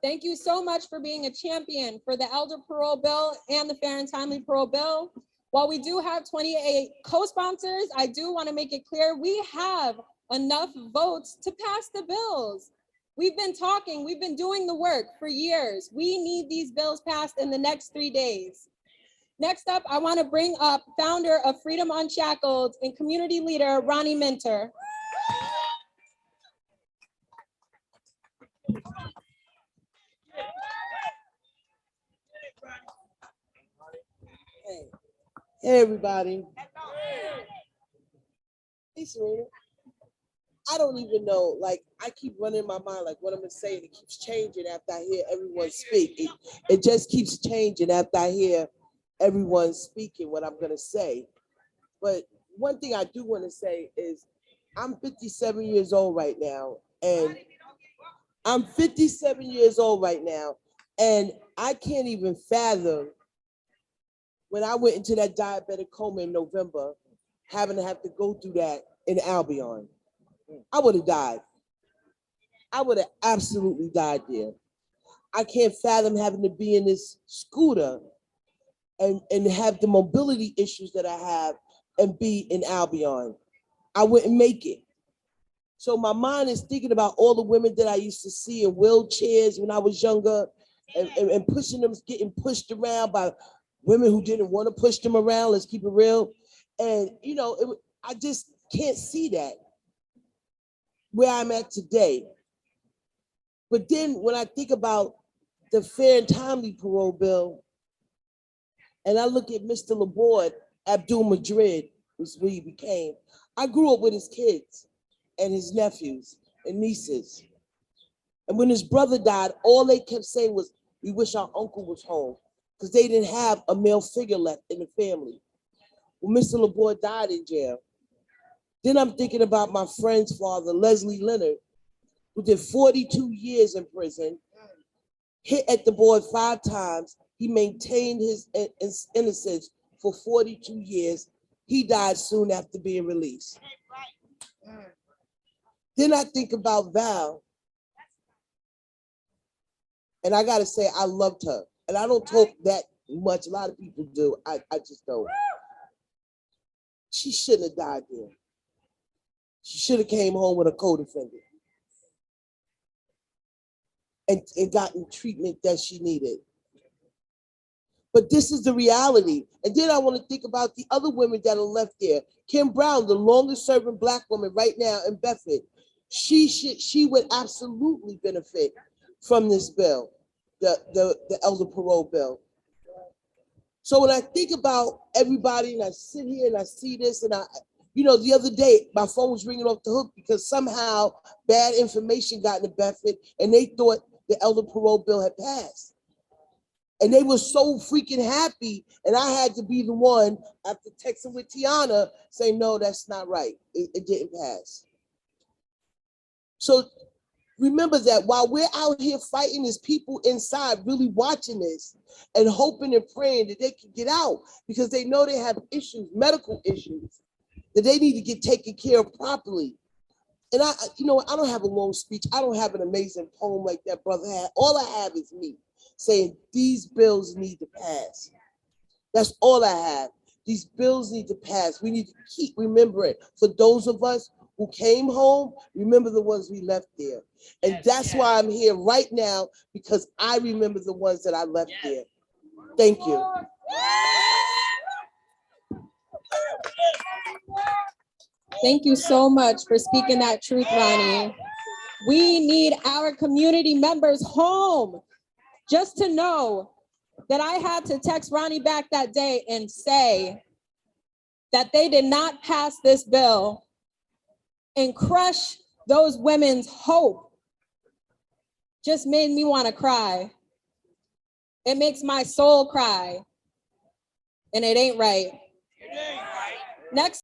Thank you so much for being a champion for the elder parole bill and the fair and timely parole bill. While we do have 28 co-sponsors, I do want to make it clear we have enough votes to pass the bills. We've been talking, we've been doing the work for years. We need these bills passed in the next 3 days. Next up, I want to bring up founder of Freedom Unshackled and community leader, Ronnie Minter. Hey everybody. Hey Serena. I don't even know, like I keep running in my mind like what I'm gonna say, and it keeps changing after I hear everyone speak. It just keeps changing after I hear everyone speaking what I'm gonna say. But one thing I do want to say is I'm 57 years old right now, and I can't even fathom when I went into that diabetic coma in November, having to have to go through that in Albion. I would have died. I would have absolutely died there. I can't fathom having to be in this scooter and have the mobility issues that I have and be in Albion. I wouldn't make it. So my mind is thinking about all the women that I used to see in wheelchairs when I was younger and pushing them, getting pushed around by women who didn't want to push them around, let's keep it real. And, you know, I just can't see that where I'm at today. But then when I think about the fair and timely parole bill, and I look at Mr. Laborde, Abdul Madrid, was what he became. I grew up with his kids and his nephews and nieces. And when his brother died, all they kept saying was, we wish our uncle was home, because they didn't have a male figure left in the family. When Mr. Laborde died in jail, then I'm thinking about my friend's father, Leslie Leonard, who did 42 years in prison, hit at the board 5 times. He maintained his innocence for 42 years. He died soon after being released. Then I think about Val. And I gotta say, I loved her. And I don't talk that much. A lot of people do. I just don't. She shouldn't have died there. She should have came home with a co-defendant and gotten treatment that she needed. But this is the reality. And then I want to think about the other women that are left there. Kim Brown, the longest serving Black woman right now in Bedford. She would absolutely benefit from this bill, the elder parole bill. So when I think about everybody and I sit here and I see this and the other day, my phone was ringing off the hook because somehow bad information got into Bedford and they thought the elder parole bill had passed. And they were so freaking happy. And I had to be the one after texting with Tiana saying, no, that's not right. It didn't pass. So remember that while we're out here fighting, there's people inside really watching this and hoping and praying that they can get out because they know they have issues, medical issues, that they need to get taken care of properly. And I don't have a long speech. I don't have an amazing poem like that brother had. All I have is me saying these bills need to pass. That's all I have. These bills need to pass. We need to keep remembering for those of us who came home, remember the ones we left there. And that's why I'm here right now, because I remember the ones that I left there. Thank you. Thank you so much for speaking that truth, Ronnie. We need our community members home. Just to know that I had to text Ronnie back that day and say that they did not pass this bill and crush those women's hope just made me want to cry. It makes my soul cry. And it ain't right. Next.